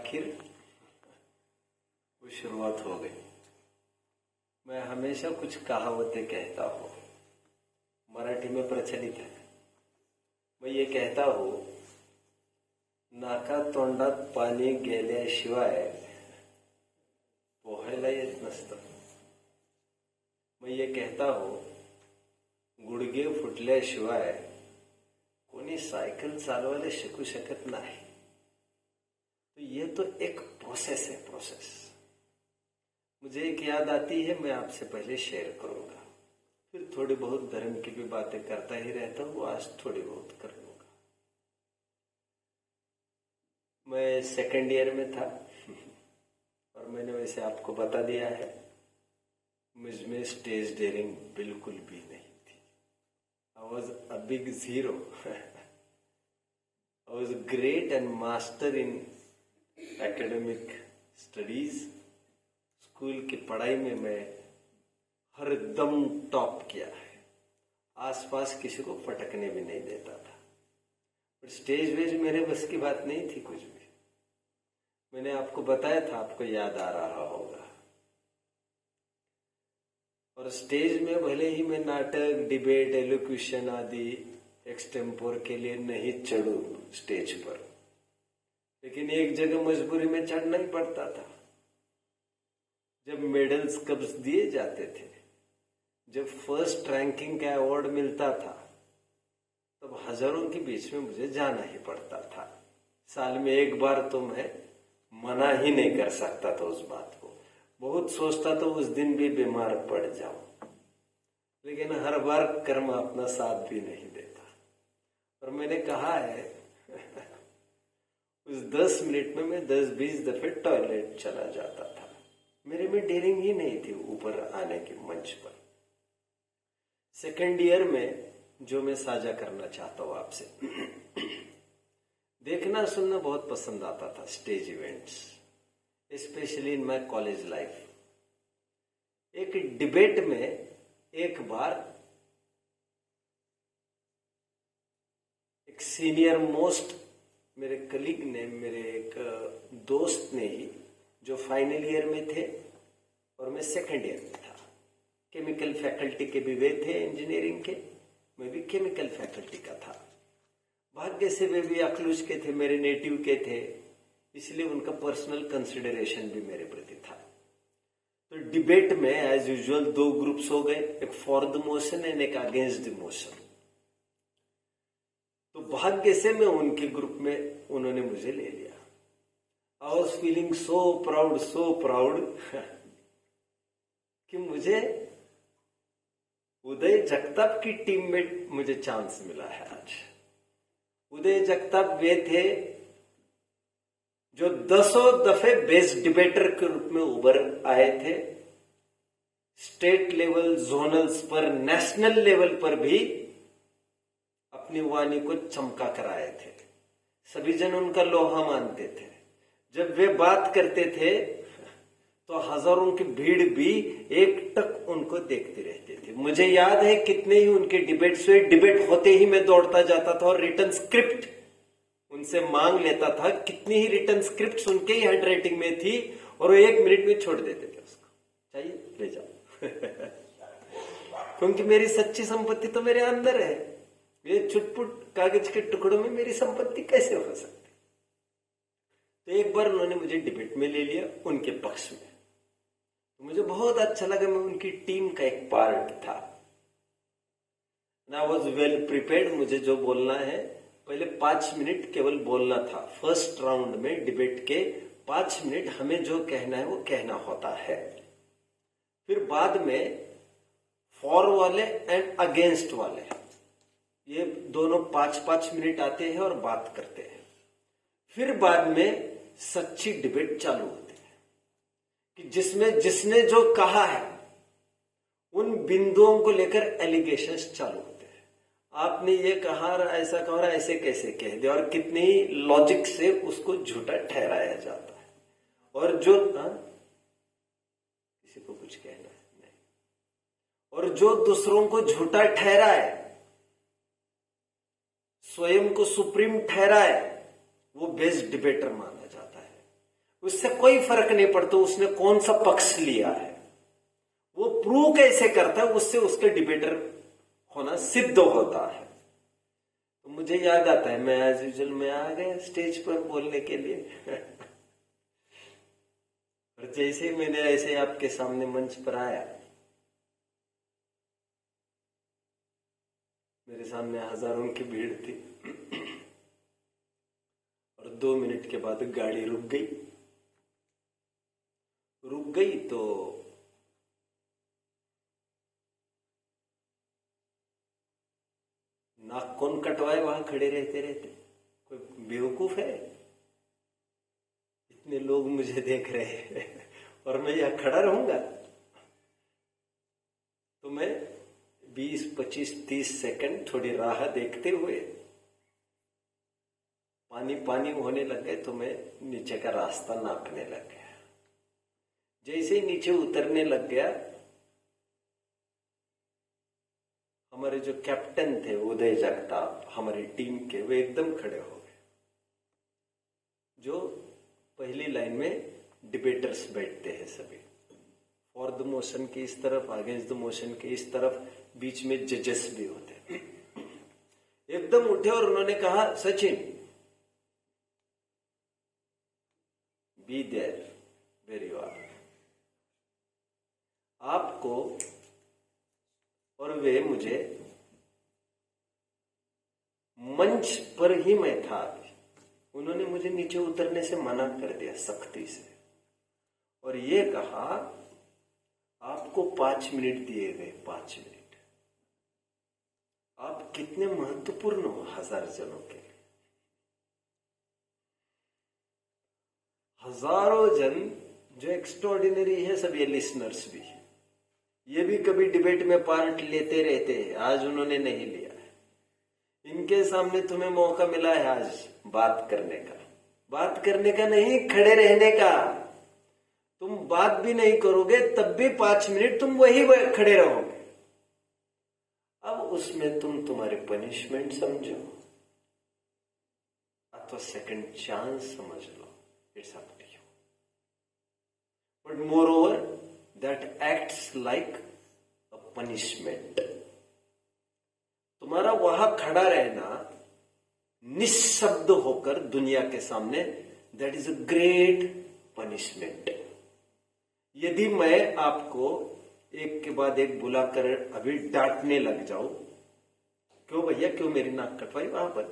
आखिर वो शुरुआत हो गई। मैं हमेशा कुछ कहावतें कहता हूँ, मराठी में प्रचलित है। मैं ये कहता हूँ, नाका तोंडात पाणी गेल्याशिवाय पोहायला येत नसतं। मैं ये कहता हूँ, गुडघे फुटल्याशिवाय कोणी सायकल चालवायला शिकू शकत नाही। तो ये तो एक प्रोसेस है, प्रोसेस। मुझे एक याद आती है, मैं आपसे पहले शेयर करूंगा, फिर थोड़ी बहुत धर्म की भी बातें करता ही रहता हूँ, आज थोड़ी बहुत कर लूंगा। मैं सेकंड ईयर में था और मैंने वैसे आपको बता दिया है, मुझमें स्टेज डेयरिंग बिल्कुल भी नहीं थी। I was a big zero. I was great and master in academic studies. School की पढ़ाई में मैं हर दम टॉप किया है, आसपास किसी को फटकने भी नहीं देता था। पर स्टेज वेज मेरे बस की बात नहीं थी कुछ भी। मैंने आपको बताया था, आपको याद आ रहा होगा। और स्टेज में भले ही मैं नाटक, डिबेट, एलोक्यूशन आदि एक्सटेम्पोर के लिए नहीं चढ़ू स्टेज पर, लेकिन एक जगह मजबूरी में चढ़ना ही पड़ता था। जब मेडल्स कब्ज दिए जाते थे, जब फर्स्ट रैंकिंग का अवार्ड मिलता था, तब हजारों के बीच में मुझे जाना ही पड़ता था। साल में एक बार तो मैं मना ही नहीं कर सकता था उस बात को। बहुत सोचता तो उस दिन भी बीमार पड़ जाऊं, लेकिन हर बार कर्म अपना साथ भी नहीं देता। और मैंने कहा है उस 10 मिनट में मैं 10-20 दफे टॉयलेट चला जाता था। मेरे में डेयरिंग ही नहीं थी ऊपर आने के मंच पर। सेकेंड ईयर में जो मैं साझा करना चाहता हूं आपसे, देखना सुनना बहुत पसंद आता था stage events, specially in my college life. एक डिबेट में एक बार एक सीनियर मोस्ट मेरे कलीग ने, मेरे एक दोस्त ने ही, जो फाइनल ईयर में थे और मैं सेकंड ईयर में था, केमिकल फैकल्टी के भी वे थे इंजीनियरिंग के, मैं भी केमिकल फैकल्टी का था। भाग्य से वे भी अखलूज के थे, मेरे नेटिव के थे, इसलिए उनका पर्सनल कंसिडरेशन भी मेरे प्रति था। तो डिबेट में एज यूजुअल 2 ग्रुप्स हो गए, एक फॉर द मोशन एंड एक अगेंस्ट द मोशन। तो भाग्य से मैं उनके ग्रुप में, उन्होंने मुझे ले लिया। I was feeling so proud कि मुझे उदय जगताप की टीम में मुझे चांस मिला है आज। उदय जगताप वे थे जो 10 दफे बेस्ट डिबेटर के रूप में उभर आए थे। स्टेट लेवल, जोनल्स पर, नेशनल लेवल पर भी अपनी वाणी को चमका कर आए थे। सभी जन उनका लोहा मानते थे। जब वे बात करते थे तो हजारों की भीड़ भी एकटक उनको देखती रहती थी। मुझे याद है कितने ही उनके डिबेट्स हुए। डिबेट होते ही मैं दौड़ता जाता था और रिटर्न स्क्रिप्ट उनसे मांग लेता था। कितनी ही रिटर्न स्क्रिप्ट उनके ही हैंड राइटिंग में थी और वो 1 मिनट में छोड़ देते थे उसको, चाहिए ले जाओ। क्योंकि मेरी सच्ची संपत्ति तो मेरे अंदर है। ये चुटपुट कागज के टुकड़ों में मेरी संपत्ति कैसे हो सकती। तो एक बार उन्होंने मुझे डिबेट में ले लिया उनके पक्ष में, तो मुझे बहुत अच्छा लगा। मैं उनकी टीम का एक पार्ट था। I was well prepared. मुझे जो बोलना है, पहले 5 मिनट केवल बोलना था। फर्स्ट राउंड में डिबेट के 5 मिनट हमें जो कहना है वो कहना होता है। फिर बाद में फॉर वाले एंड अगेंस्ट वाले, ये दोनों 5-5 मिनट आते हैं और बात करते हैं। फिर बाद में सच्ची डिबेट चालू होती है कि जिसमें जिसने जो कहा है उन बिंदुओं को लेकर एलिगेशंस चालू होते हैं। आपने ये कहा, ऐसा कहा, ऐसे कैसे कह दिया, और कितने ही लॉजिक से उसको झूठा ठहराया जाता है। और जो किसी को कुछ कहना है नहीं, और जो दूसरों को झूठा ठहराए, स्वयं को सुप्रीम ठहराए, वो बेस्ट डिबेटर माना जाता है। उससे कोई फर्क नहीं पड़ता उसने कौन सा पक्ष लिया है, वो प्रूव कैसे करता है, उससे उसके डिबेटर होना सिद्ध होता है। तो मुझे याद आता है, मैं एज यूजुअल में आ गया स्टेज पर बोलने के लिए और जैसे ही मैंने ऐसे आपके सामने मंच पर आया, मेरे सामने हजारों की भीड़ थी और 2 मिनट के बाद गाड़ी रुक गई तो नाक कौन कटवाए वहां खड़े रहते कोई बेवकूफ है? इतने लोग मुझे देख रहे हैं और मैं यहां खड़ा रहूंगा? तो मैं 20, 25, 30 सेकंड थोड़ी राह देखते हुए पानी होने लग गए, तो मैं नीचे का रास्ता नापने लग गया। जैसे ही नीचे उतरने लग गया, हमारे जो कैप्टन थे उदय जगताप, हमारी टीम के, वे एकदम खड़े हो गए। जो पहली लाइन में डिबेटर्स बैठते हैं सभी, फॉर द मोशन के इस तरफ, अगेंस्ट द मोशन के इस तरफ, बीच में जजेस भी होते हैं। एकदम उठे और उन्होंने कहा, Sachin be there where you are. आपको और वे मुझे, मंच पर ही मैं था, उन्होंने मुझे नीचे उतरने से मना कर दिया सख्ती से, और ये कहा आपको 5 मिनट दिए गए, 5 मिनट। आप कितने महत्वपूर्ण हो 1000 जनों के लिए। हजारों जन जो एक्स्ट्रॉर्डिनरी है, सब ये लिसनर्स भी, ये भी कभी डिबेट में पार्ट लेते रहते हैं, आज उन्होंने नहीं लिया। इनके सामने तुम्हें मौका मिला है आज बात करने का नहीं, खड़े रहने का। तुम बात भी नहीं करोगे तब भी 5 मिनट तुम वही खड़े रहोगे। अब उसमें तुम तुम्हारी पनिशमेंट समझो अथवा सेकंड चांस समझ लो, it's up to you. But moreover that acts like a punishment. तुम्हारा वहां खड़ा रहना निशब्द होकर दुनिया के सामने, that is a great punishment. यदि मैं आपको एक के बाद एक बुलाकर अभी डांटने लग जाऊं, क्यों भैया, क्यों मेरी नाक कटवाई वहां पर,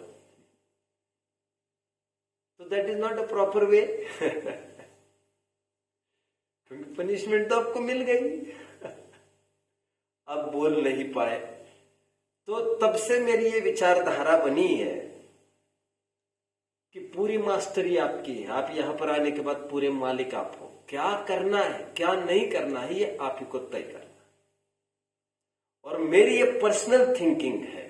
तो that is not a proper way क्योंकि पनिशमेंट तो आपको मिल गई, अब बोल नहीं पाए। तो तब से मेरी ये विचारधारा बनी है कि पूरी मास्टरी आपकी है। आप यहां पर आने के बाद पूरे मालिक आप हो। क्या करना है क्या नहीं करना है ये आप ही को तय करना। और मेरी ये पर्सनल थिंकिंग है,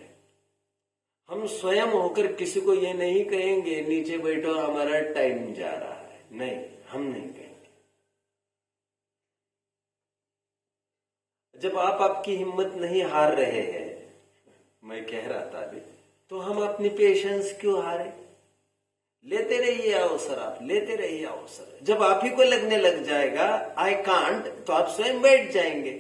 हम स्वयं होकर किसी को ये नहीं कहेंगे नीचे बैठो हमारा टाइम जा रहा है, नहीं, हम नहीं कहेंगे। जब आप आपकी हिम्मत नहीं हार रहे हैं, मैं कह रहा था अभी, तो हम अपनी पेशेंस क्यों हारे? लेते रहिए अवसर, आप लेते रहिए अवसर। जब आप ही को लगने लग जाएगा आई कांट, तो आप स्वयं बैठ जाएंगे।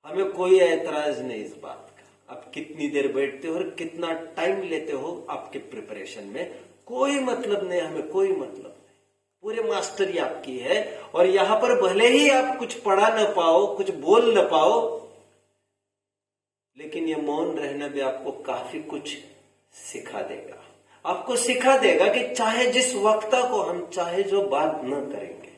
हमें कोई ऐतराज नहीं इस बात का, आप कितनी देर बैठते हो और कितना टाइम लेते हो आपके प्रिपरेशन में, कोई मतलब नहीं, हमें कोई मतलब नहीं। पूरे मास्टरी आपकी है। और यहां पर भले ही आप कुछ पढ़ा न पाओ, कुछ बोल न पाओ, लेकिन ये मौन रहना भी आपको काफी कुछ सिखा देगा। आपको सिखा देगा कि चाहे जिस वक्ता को हम चाहे जो बात न करेंगे,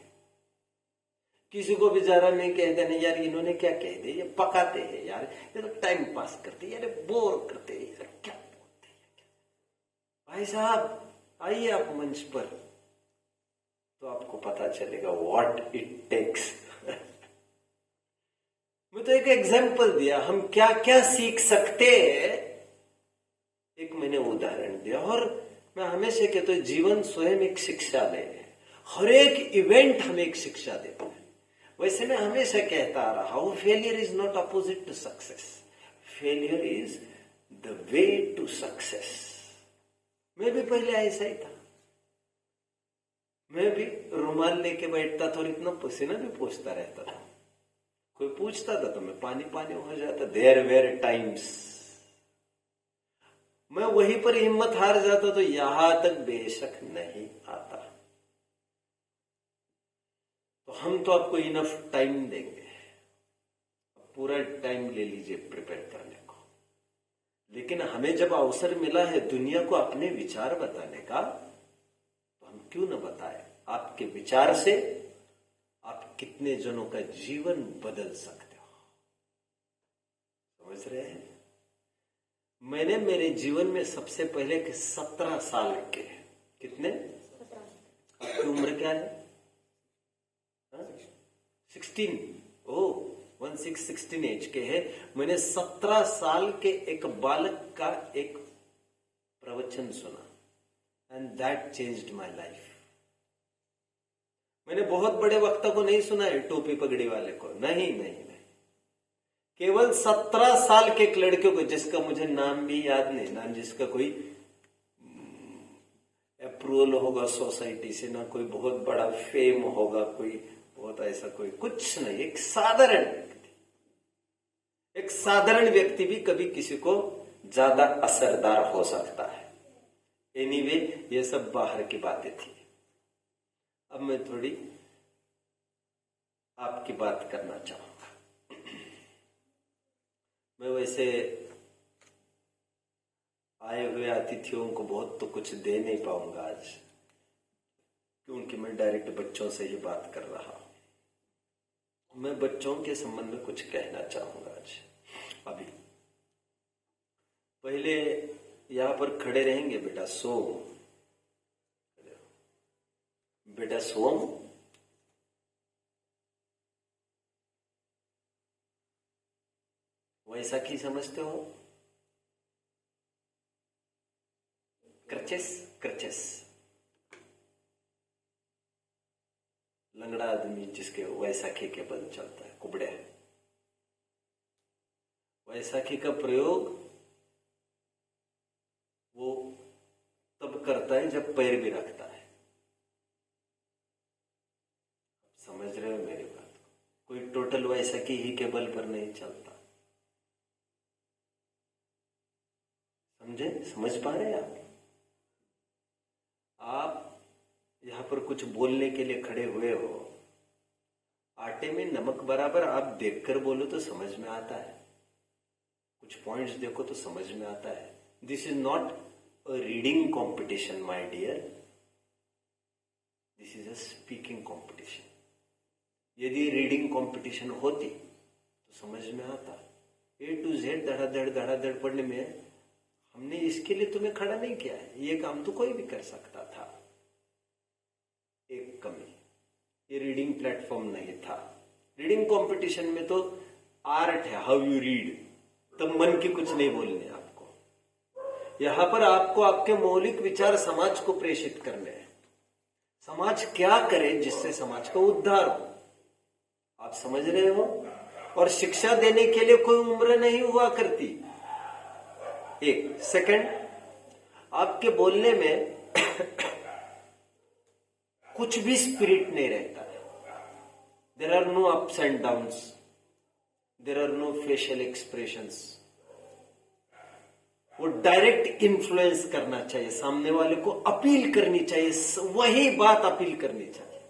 किसी को बेचारा नहीं कह देना यार इन्होंने क्या कह दिया, ये पकाते हैं यार, ये तो टाइम पास करते हैं यार, बोर करते हैं यार, क्या बोलते हैं। भाई साहब आइए आप मंच पर, तो आपको पता चलेगा व्हाट इट टेक्स। मैं तो एक एग्जाम्पल दिया, हम क्या क्या सीख सकते हैं, एक मैंने उदाहरण दिया। और मैं हमेशा कहता हूं जीवन स्वयं एक शिक्षालय है, हर एक इवेंट हमें एक शिक्षा देता है। वैसे मैं हमेशा कहता आ रहा हूं, failure is not opposite to success, failure is the way to success. मैं भी पहले ऐसा ही था, मैं भी रुमाल लेके बैठता था और इतना पसीना भी पोंछता रहता था। कोई पूछता था तो मैं पानी पानी हो जाता। देयर वेर टाइम्स मैं वहीं पर हिम्मत हार जाता तो यहां तक बेशक नहीं आता। तो हम तो आपको इनफ टाइम देंगे, पूरा टाइम ले लीजिए प्रिपेयर करने को। लेकिन हमें जब अवसर मिला है दुनिया को अपने विचार बताने का, तो हम क्यों न बताएं। आपके विचार से आप कितने जनों का जीवन बदल सकते हो, समझ रहे हैं। मैंने मेरे जीवन में सबसे पहले 17 साल के, कितने, आपकी उम्र क्या है? 16, ओह 16 एज के है। मैंने 17 साल के एक बालक का एक प्रवचन सुना and that changed my life. मैंने बहुत बड़े वक्ता को नहीं सुना है, टोपी पगड़ी वाले को, नहीं नहीं नहीं, केवल 17 साल के एक लड़के को, जिसका मुझे नाम भी याद नहीं, ना जिसका कोई अप्रूवल होगा सोसाइटी से, ना कोई बहुत बड़ा फेम होगा, कोई बहुत ऐसा कोई कुछ नहीं, एक साधारण व्यक्ति। एक साधारण व्यक्ति भी कभी किसी को ज्यादा असरदार हो सकता है। एनीवे, ये सब बाहर की बातें थी। अब मैं थोड़ी आपकी बात करना चाहूंगा। मैं वैसे आए हुए अतिथियों को बहुत तो कुछ दे नहीं पाऊंगा आज, क्योंकि मैं डायरेक्ट बच्चों से ही बात कर रहा हूं। मैं बच्चों के संबंध में कुछ कहना चाहूंगा आज। अभी पहले यहां पर खड़े रहेंगे बेटा, सोम, बेटा सोम, वैसाखी समझते हो? क्रचेस, क्रचेस, लंगड़ा आदमी जिसके वैसाखी के बल चलता है, कुबड़े। वैसाखी का प्रयोग वो तब करता है जब पैर भी रखता है। समझ रहे हो मेरी बात को? कोई टोटल वैसाखी ही के बल पर नहीं चलता। समझे? समझ पा रहे हैं आप? आप यहां पर कुछ बोलने के लिए खड़े हुए हो, आटे में नमक बराबर आप देखकर बोलो तो समझ में आता है, कुछ पॉइंट्स देखो तो समझ में आता है। This is not a reading competition my dear, this is a speaking competition. यदि रीडिंग कॉम्पिटिशन होती तो समझ में आता। A to Z धड़ाधड़ पढ़ने में हमने इसके लिए तुम्हें खड़ा नहीं किया है, ये काम तो कोई भी कर सकता था। एक कमी, ये रीडिंग प्लेटफॉर्म नहीं था। रीडिंग कंपटीशन में तो आर्ट है, हाउ यू रीड, तब मन की कुछ नहीं बोलने आपको। यहां पर आपको आपके मौलिक विचार समाज को प्रेषित करने हैं। समाज क्या करे जिससे समाज का उद्धार हो, आप समझ रहे हो? और शिक्षा देने के लिए कोई उम्र नहीं हुआ करती। एक सेकंड, आपके बोलने में कुछ भी स्पिरिट नहीं रहता है। There are no ups and downs, there are no facial expressions. वो डायरेक्ट इन्फ्लुएंस करना चाहिए, सामने वाले को अपील करनी चाहिए, वही बात अपील करनी चाहिए।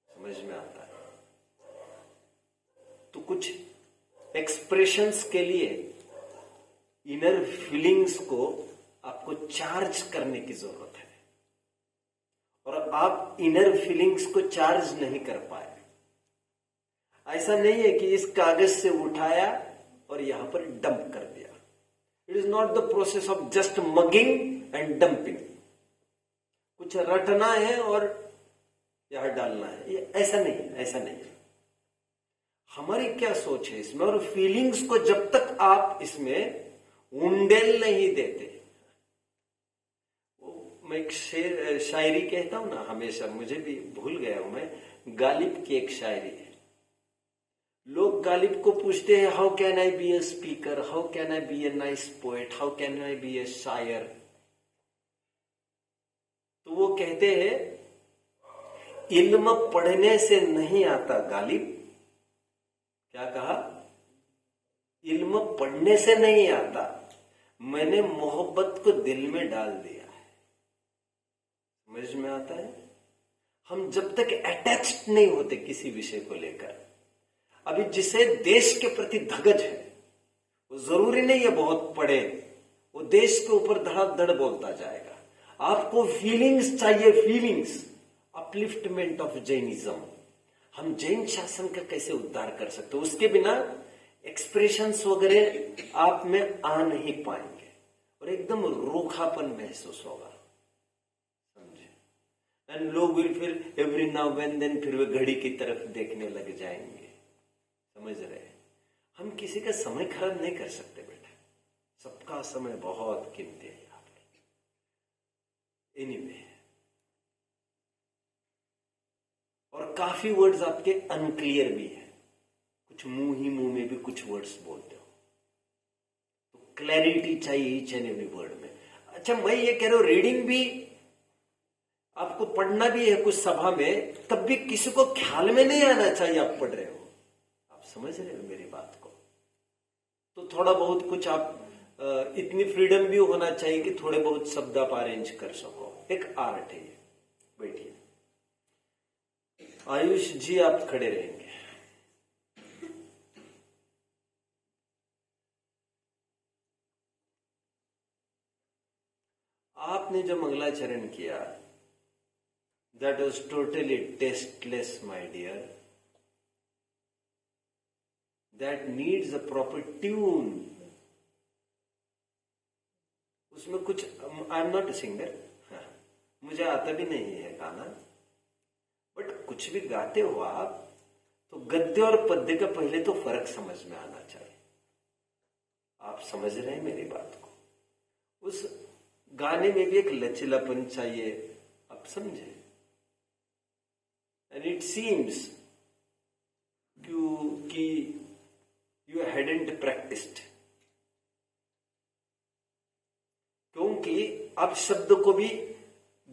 समझ में आता है? तो कुछ एक्सप्रेशंस के लिए इनर फीलिंग्स को आपको चार्ज करने की जरूरत है, और आप इनर फीलिंग्स को चार्ज नहीं कर पाए। ऐसा नहीं है कि इस कागज से उठाया और यहां पर डंप कर दिया। It is not the process of just mugging and dumping. कुछ रटना है और यहां डालना है, ये ऐसा नहीं है, ऐसा नहीं है। हमारी क्या सोच है इसमें, और फीलिंग्स को जब तक आप इसमें उंडेल नहीं देते। मैं एक शायरी कहता हूं ना हमेशा, मुझे भी भूल गया हूं मैं, गालिब की एक शायरी है। लोग गालिब को पूछते हैं, how can I be a speaker, how can I be a nice poet, how can I be a शायर। तो वो कहते हैं, इल्म पढ़ने से नहीं आता गालिब। क्या कहा? इल्म पढ़ने से नहीं आता, मैंने मोहब्बत को दिल में डाल दिया है। समझ में आता है? हम जब तक अटैच्ड नहीं होते किसी विषय को लेकर, अभी जिसे देश के प्रति धगज है वो जरूरी नहीं है बहुत पढ़े, वो देश के ऊपर धड़ाधड़ बोलता जाएगा। आपको फीलिंग्स चाहिए, फीलिंग्स, अपलिफ्टमेंट ऑफ जैनिज्म। हम जैन शासन का कैसे उद्धार कर सकते हो, उसके बिना एक्सप्रेशंस वगैरह आप में आ नहीं पाएंगे और एकदम रूखापन महसूस होगा। समझे? एंड लोग विल फिर एवरी नाउ एंड देन फिर वे घड़ी की तरफ देखने लग जाएंगे। समझ रहे? हम किसी का समय खराब नहीं कर सकते बेटा, सबका समय बहुत कीमती है यहाँ पर। एनीवे, और काफी वर्ड्स आपके अनक्लियर भी है, कुछ मुंह ही मुंह में भी कुछ वर्ड्स बोलते हो, तो क्लैरिटी चाहिए ईच एंड एवरी वर्ड में। अच्छा, मैं ये कह रहा हूं रीडिंग भी आपको पढ़ना भी है कुछ सभा में, तब भी किसी को ख्याल में नहीं आना चाहिए आप पढ़ रहे हो। आप समझ रहे हो मेरी बात को? तो थोड़ा बहुत कुछ आप इतनी फ्रीडम भी होना चाहिए कि थोड़े बहुत शब्द आप अरेंज कर सको। एक आर्ट है ये। बैठिए। आयुष जी आप खड़े रहेंगे। आपने जो मंगलाचरण किया, that was totally tasteless my dear. That needs a proper tune. उसमें कुछ, I am not a singer, मुझे आता भी नहीं है गाना, बट कुछ भी गाते हो आप तो गद्य और पद्य का पहले तो फर्क समझ में आना चाहिए। आप समझ रहे हैं मेरी बात को? उस गाने में भी एक लचीलापन चाहिए, आप समझे? एंड इट सीम्स कि यू हैडंट प्रैक्टिस्ड, क्योंकि आप शब्द को भी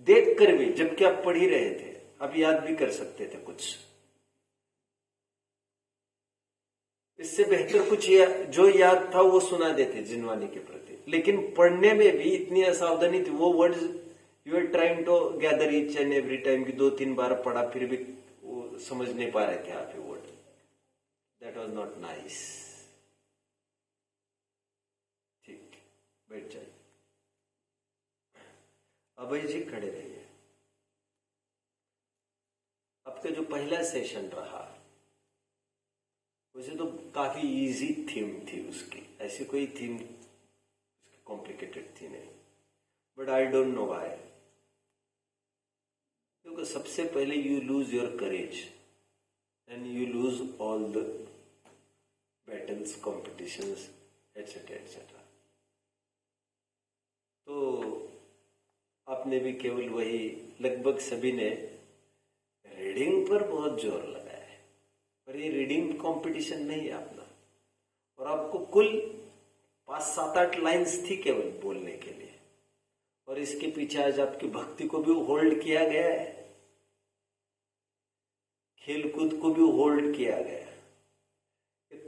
देख कर भी, जबकि आप पढ़ ही रहे थे, आप याद भी कर सकते थे कुछ। इससे बेहतर कुछ जो याद था वो सुना देते जिनवानी के प्रति, लेकिन पढ़ने में भी इतनी असावधानी थी। वो words you are trying to gather each and every time की 2-3 बार पढ़ा, फिर भी वो समझ नहीं पा रहे थे आप ये word. That was not nice. ठीक, बैठ जाइए। अभय जी खड़े रहिए। आपका जो पहला सेशन रहा, वैसे तो काफी इजी थीम थी उसकी, ऐसी कोई थीम कॉम्प्लिकेटेड थी नहीं, but I don't know why. क्योंकि सबसे पहले you lose your courage and you lose all the battles, competitions, etcetera etcetera. तो आपने भी केवल वही, लगभग सभी ने रीडिंग पर बहुत जोर लगाया है, पर ये रीडिंग कंपटीशन नहीं है अपना। और आपको कुल 5-7-8 लाइंस थी केवल बोलने के लिए, और इसके पीछे आज आपकी भक्ति को भी होल्ड किया गया है, खेलकूद को भी होल्ड किया गया है।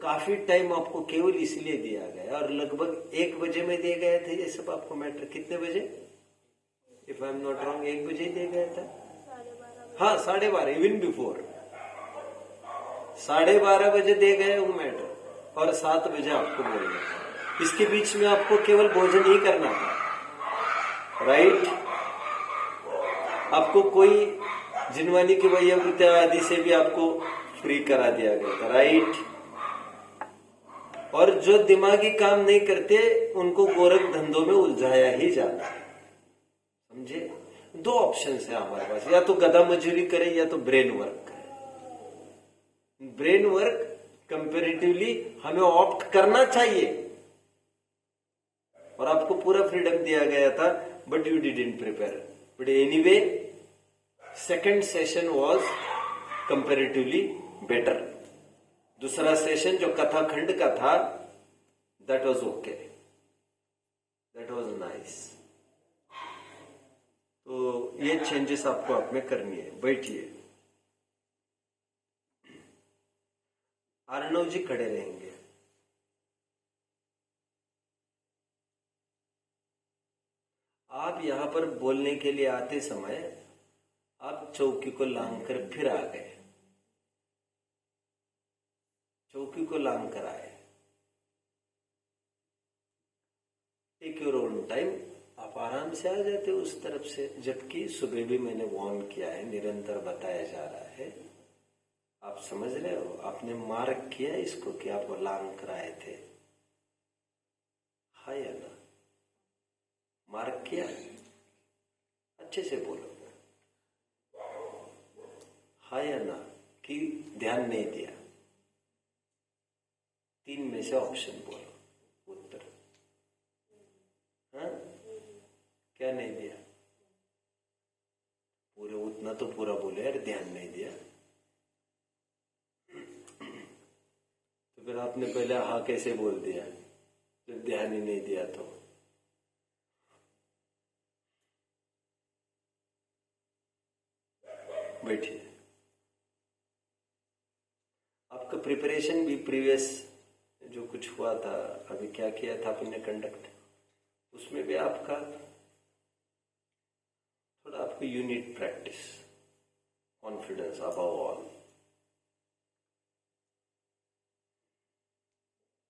काफी टाइम आपको केवल इसलिए दिया गया, और लगभग 1 बजे में दिए गए थे ये सब आपको मैटर। कितने बजे? If I am not wrong 1 बजे ही दिया गया था। हाँ, 12:30, इवन बिफोर 12:30 बजे दे गए वो मैटर, और 7 बजे आपको बोलना था। इसके बीच में आपको केवल भोजन ही करना था, राइट? आपको कोई जिनवानी की वैयावृत्ति आदि से भी आपको फ्री करा दिया गया था, राइट? और जो दिमागी काम नहीं करते उनको गोरख धंधों में उलझाया ही जाता है। समझे? 2 ऑप्शन है हमारे पास, या तो गधा मजूरी करे या तो ब्रेन वर्क करे। ब्रेन वर्क कंपेरेटिवली हमें ऑप्ट करना चाहिए, और आपको पूरा फ्रीडम दिया गया था, but you didn't prepare. But anyway, second session was comparatively better. दूसरा सेशन जो कथाखंड का था, that was okay, that was nice. तो ये चेंजेस आपको आप में करनी है। बैठिए। अर्णव जी खड़े रहेंगे। आप यहां पर बोलने के लिए आते समय आप चौकी को लांग कर फिर आ गए, चौकी को लांग कर आए। टेक योर ओन टाइम, आप आराम से आ जाते उस तरफ से, जबकि सुबह भी मैंने वार्न किया है, निरंतर बताया जा रहा है। आप समझ रहे हो, आपने मार्क किया इसको कि आप लांग कर आए थे, हाँ या ना? मार्क किया? अच्छे से बोलो, हाँ या ना, कि ध्यान नहीं दिया? 3 में से ऑप्शन बोलो उत्तर। हाँ, क्या नहीं दिया? पूरे उतना तो पूरा बोले यार, ध्यान नहीं दिया। तो फिर आपने पहले हाँ कैसे बोल दिया जब ध्यान ही नहीं दिया? तो बैठिए। आपका प्रिपरेशन भी प्रीवियस जो कुछ हुआ था, अभी क्या किया था आपने कंडक्ट, उसमें भी आपका थोड़ा आपको unit practice, confidence above all.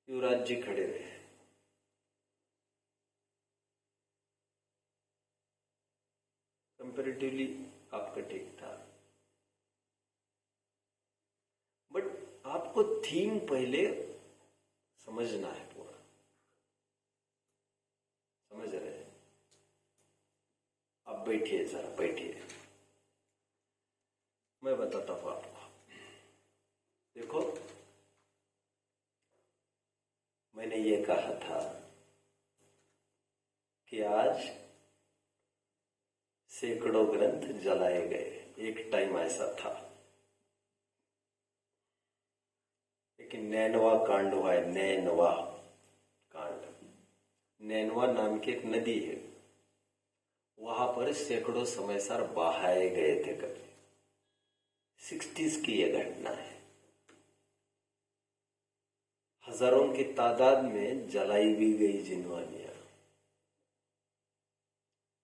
Yuvraj ji खड़े रहे। कंपेरेटिवली आपका ठीक था, बट आपको थीम पहले समझना है, पूरा समझ रहे हैं? आप बैठिए, जरा बैठिए, मैं बताता हूं आपको। देखो, मैंने ये कहा था कि आज सैकड़ों ग्रंथ जलाए गए, एक टाइम ऐसा था। लेकिन नैनवा कांड हुआ है, नैनवा कांड। नैनवा नाम की एक नदी है, वहां पर सैकड़ों समयसार बहाए गए थे कभी। 60s की यह घटना है। हजारों की तादाद में जलाई भी गई जिनवानियां,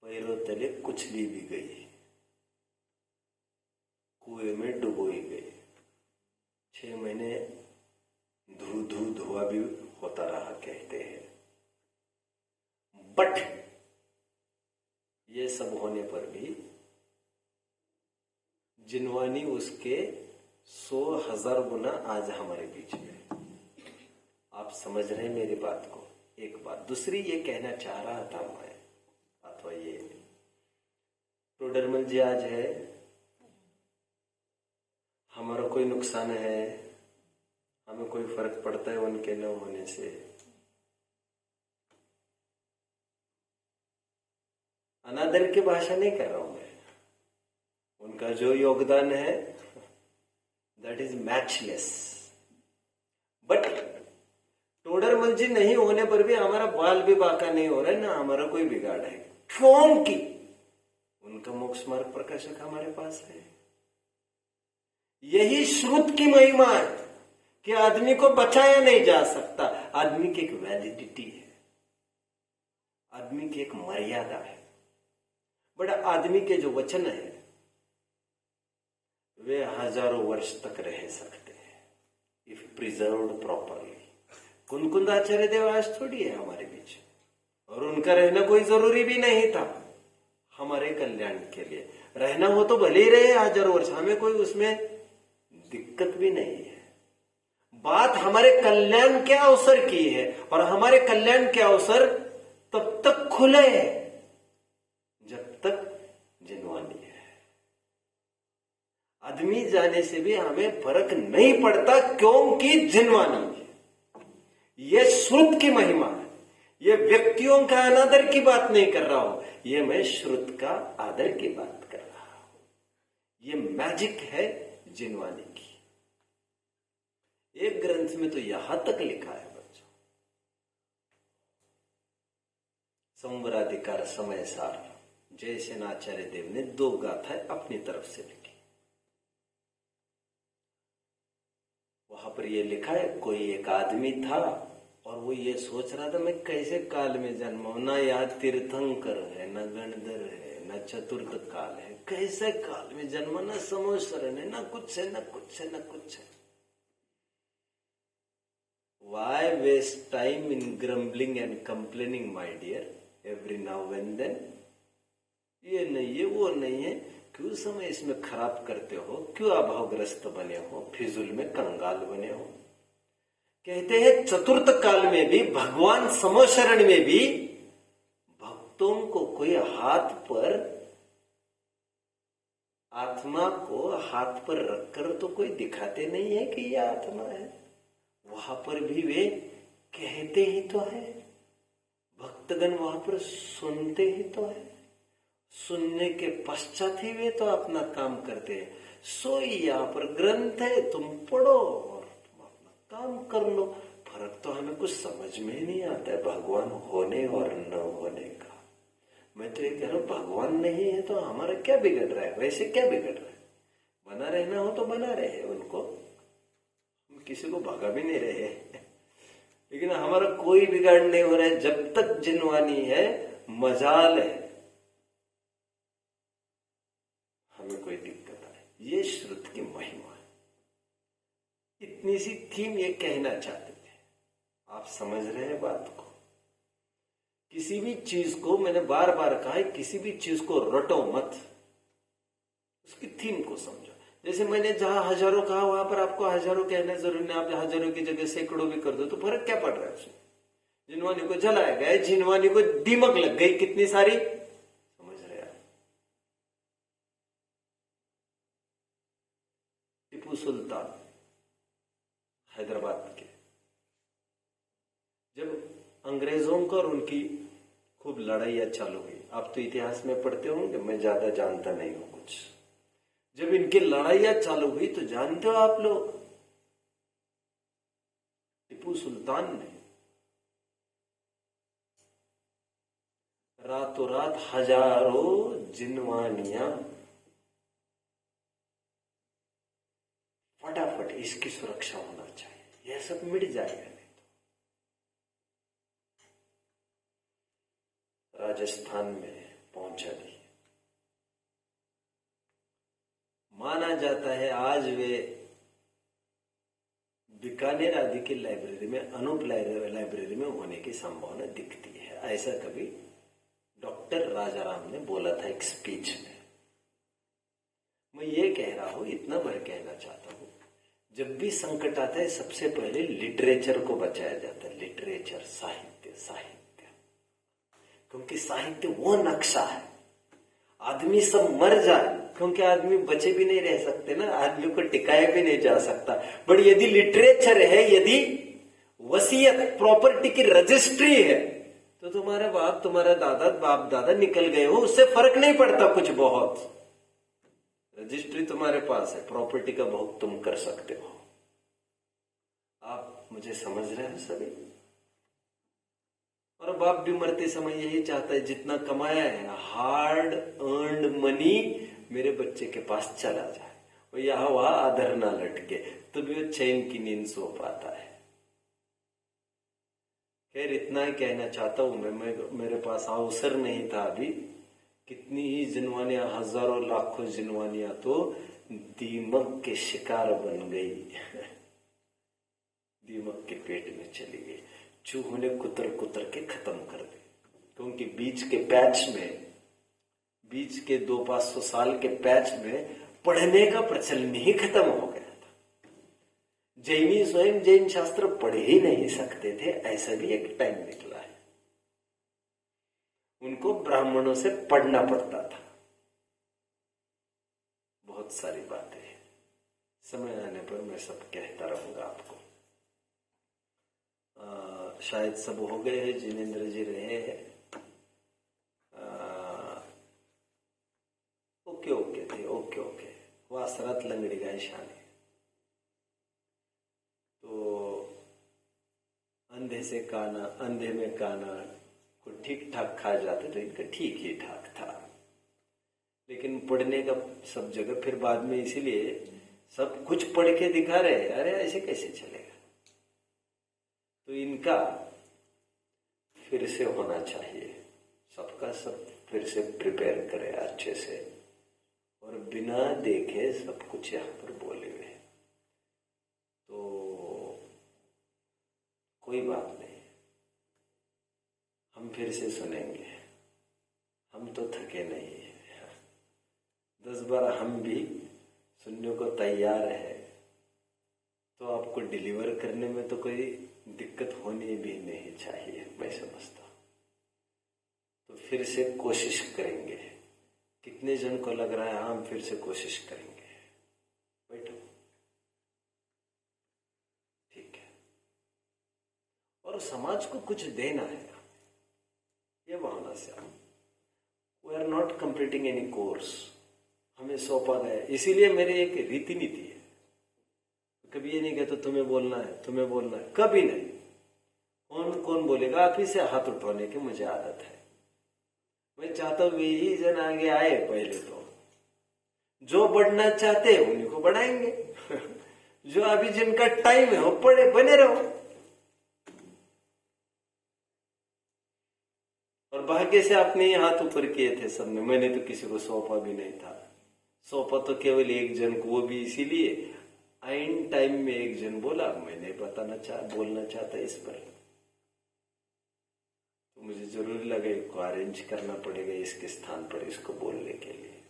पैरों तले कुचली भी गई, कुएं में डुबोई गई। 6 महीने धुआं भी होता रहा, कहते हैं। बट ये सब होने पर भी जिनवानी उसके 100,000 गुना आज हमारे बीच में। आप समझ रहे हैं मेरी बात को? एक बात। दूसरी ये कहना चाह रहा था मैं, अथवा ये टोडरमल जी आज है, हमारा कोई नुकसान है, हमें कोई फर्क पड़ता है उनके न होने से? अनादर की भाषा नहीं कर रहा हूं मैं, उनका जो योगदान है that is matchless. But Todarmal ji नहीं होने पर भी हमारा बाल भी बांका नहीं हो रहा है, ना हमारा कोई बिगाड़ है, क्योंकि उनका मोक्ष मार्ग प्रकाशक हमारे पास है। यही श्रुत की महिमा है कि आदमी को बचाया नहीं जा सकता। आदमी की एक वैलिडिटी है, आदमी की एक मर्यादा है। बट आदमी के जो वचन है वे हजारों वर्ष तक रह सकते हैं, इफ प्रिजर्व्ड प्रॉपरली। कुंद आचार्य देव आज थोड़ी है हमारे बीच, और उनका रहना कोई जरूरी भी नहीं था हमारे कल्याण के लिए। रहना हो तो भले ही रहे हजारों वर्ष, हमें कोई उसमें दिक्कत भी नहीं है। बात हमारे कल्याण के अवसर की है, और हमारे कल्याण के अवसर तब तक खुले हैं जब तक जिनवानी है। आदमी जाने से भी हमें फर्क नहीं पड़ता, क्योंकि जिनवानी है। यह श्रुत की महिमा है। ये व्यक्तियों का अनादर की बात नहीं कर रहा हूं, ये मैं श्रुत का आदर की बात कर रहा हूं। ये मैजिक है जिनवानी की। एक ग्रंथ में तो यहां तक लिखा है बच्चों, संवराधिकार समय सार जयसेन आचार्य देव ने 2 गाथाएं अपनी तरफ से लिखी। वहां पर ये लिखा है, कोई एक आदमी था और वो ये सोच रहा था मैं कैसे काल में जन्मा हूं, ना यहाँ तीर्थंकर है, न गणधर है, न चतुर्थ काल है, कैसे काल में जन्मा, न समोसरण है, न कुछ है, न कुछ है, न कुछ है। Why waste time in grumbling and complaining, my dear, every now and then? ये नहीं है, वो नहीं है, क्यों समय इसमें खराब करते हो, क्यों अभावग्रस्त बने हो, फिजूल में कंगाल बने हो। कहते हैं चतुर्थ काल में भी, भगवान समोशरण में भी भक्तों को कोई हाथ पर, आत्मा को हाथ पर रखकर तो कोई दिखाते नहीं है कि यह आत्मा है। वहां पर भी वे कहते ही तो है, भक्तगण वहां पर सुनते ही तो है, सुनने के पश्चात ही वे तो अपना काम करते हैं। सो यहाँ पर ग्रंथ है, तुम पढ़ो और तुम अपना काम कर लो। फर्क तो हमें कुछ समझ में ही नहीं आता है भगवान होने और न होने का। मैं तो ये कह रहा हूं, भगवान नहीं है तो हमारा क्या बिगड़ रहा है, वैसे क्या बिगड़ रहा है। बना रहना हो तो बना रहे, उनको किसी को भगा भी नहीं रहे, लेकिन हमारा कोई बिगाड़ नहीं हो रहा है। जब तक जिनवानी है, मजाल है, हमें कोई दिक्कत आए। ये श्रुत की महिमा है। इतनी सी थीम ये कहना चाहते थे। आप समझ रहे हैं बात को। किसी भी चीज को, मैंने बार बार कहा है, किसी भी चीज को रटो मत, उसकी थीम को समझो। जैसे मैंने जहां हजारों कहा वहां पर आपको हजारों कहना जरूरी नहीं, आप हजारों की जगह सैकड़ों भी कर दो तो फर्क क्या पड़ रहा है उसमें। जिनवानी को जलाया गया, जिनवानी को दीमक लग गई कितनी सारी, समझ रहे आप। टीपू सुल्तान हैदराबाद के, जब अंग्रेजों को और उनकी खूब लड़ाइयां चालू हुई, आप तो इतिहास में पढ़ते होंगे, मैं ज्यादा जानता नहीं हूं कुछ। जब इनकी लड़ाइयां चालू हुई तो जानते हो आप लोग, टीपू सुल्तान ने रातों रात हजारों जिनवानियां, फटाफट इसकी सुरक्षा होना चाहिए, यह सब मिट जाएगा नहीं तो। राजस्थान में पहुंचा दी। माना जाता है आज वे बीकानेर आदि की लाइब्रेरी में, अनूप लाइब्रेरी में होने की संभावना दिखती है। ऐसा कभी डॉक्टर राजाराम ने बोला था एक स्पीच में। मैं ये कह रहा हूं, इतना भर कहना चाहता हूं, जब भी संकट आता है सबसे पहले लिटरेचर को बचाया जाता है। लिटरेचर, साहित्य, साहित्य, क्योंकि साहित्य वो नक्शा है। आदमी सब मर जाए, क्योंकि आदमी बचे भी नहीं रह सकते ना, आदमी को टिकाया भी नहीं जा सकता। बट यदि लिटरेचर है, यदि वसीयत, प्रॉपर्टी की रजिस्ट्री है, तो तुम्हारे बाप, तुम्हारा दादा, बाप दादा निकल गए हो, उससे फर्क नहीं पड़ता कुछ बहुत। रजिस्ट्री तुम्हारे पास है, प्रॉपर्टी का भोग तुम कर सकते हो। आप मुझे समझ रहे हैं सभी। और बाप भी मरते समय यही चाहता है, जितना कमाया है हार्ड अर्न्ड मनी मेरे बच्चे के पास चला जाए, वो यहां वहां आधर ना लटके, तो भी वो चैन की नींद सो पाता है। खैर इतना ही कहना चाहता हूं मैं मेरे पास अवसर नहीं था अभी। कितनी ही जिनवानियां, हजारों लाखों जिनवानियां तो दीमक के शिकार बन गई दीमक के पेट में चली गई। चूहों ने कुतर कुतर के खत्म कर दी, क्योंकि बीच के पैच में, बीच के 200-500 साल के पैच में पढ़ने का प्रचलन ही खत्म हो गया था। जैनी स्वयं जैन शास्त्र पढ़ ही नहीं सकते थे, ऐसा भी एक टाइम निकला है। उनको ब्राह्मणों से पढ़ना पड़ता था। बहुत सारी बातें हैं, समय आने पर मैं सब कहता रहूंगा आपको। शायद सब हो गए हैं, जिनेन्द्र जी रहे हैं। ओके थे, ओके वासरत लंगड़ी गाय शाने। तो अंधे से काना, अंधे में काना को ठीक ठाक खा जाते तो इनका ठीक ही ठाक था। लेकिन पढ़ने का सब जगह फिर बाद में, इसीलिए सब कुछ पढ़ के दिखा रहे हैं, अरे ऐसे कैसे चलेगा। तो इनका फिर से होना चाहिए, सबका सब फिर से प्रिपेयर करे अच्छे से, और बिना देखे सब कुछ यहाँ पर बोले हुए। तो कोई बात नहीं, हम फिर से सुनेंगे, हम तो थके नहीं है। 10 बार हम भी सुनने को तैयार है, तो आपको डिलीवर करने में तो कोई दिक्कत होनी भी नहीं चाहिए, मैं समझता हूं। तो फिर से कोशिश करेंगे। कितने जन को लग रहा है हम फिर से कोशिश करेंगे? बैठो, ठीक है। और समाज को कुछ देना है, ये भावना से हम we are not completing any course, हमें सौंपा गया। इसीलिए मेरी एक रीति नीति है, कभी ये नहीं कहता तुम्हें बोलना है, तुम्हें बोलना है, कभी नहीं। कौन बोलेगा? आप ही से हाथ उठाने की मुझे आदत है। मैं चाहता हूं यही जन आगे आए। पहले तो जो बढ़ना चाहते हैं उन्हीं को बढ़ाएंगे जो अभी जिनका टाइम है वो पढ़े बने रहो। और भाग्य से आपने ही हाथ ऊपर किए थे सबने, मैंने तो किसी को सौंपा भी नहीं था। सौंपा तो केवल एक जन को, वो भी इसीलिए आइन टाइम में एक जन बोला, मैंने बोलना चाहता इस पर, तो मुझे जरूरी लगा इसको अरेंज करना पड़ेगा इसके स्थान पर इसको बोलने के लिए।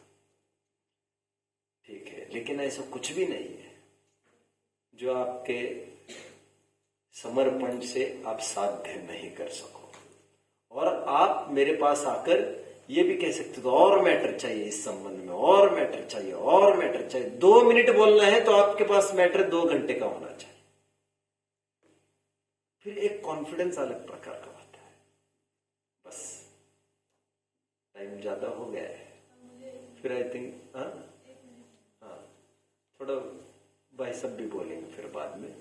ठीक है, लेकिन ऐसा कुछ भी नहीं है जो आपके समर्पण से आप साध्य नहीं कर सको। और आप मेरे पास आकर ये भी कह सकते हो और मैटर चाहिए इस संबंध में, और मैटर चाहिए, और मैटर चाहिए। 2 मिनट बोलना है तो आपके पास मैटर 2 घंटे का होना चाहिए। फिर एक कॉन्फिडेंस अलग प्रकार का होता है। बस टाइम ज्यादा हो गया है, फिर आई थिंक हाँ थोड़ा भाई सब भी बोलेंगे फिर बाद में।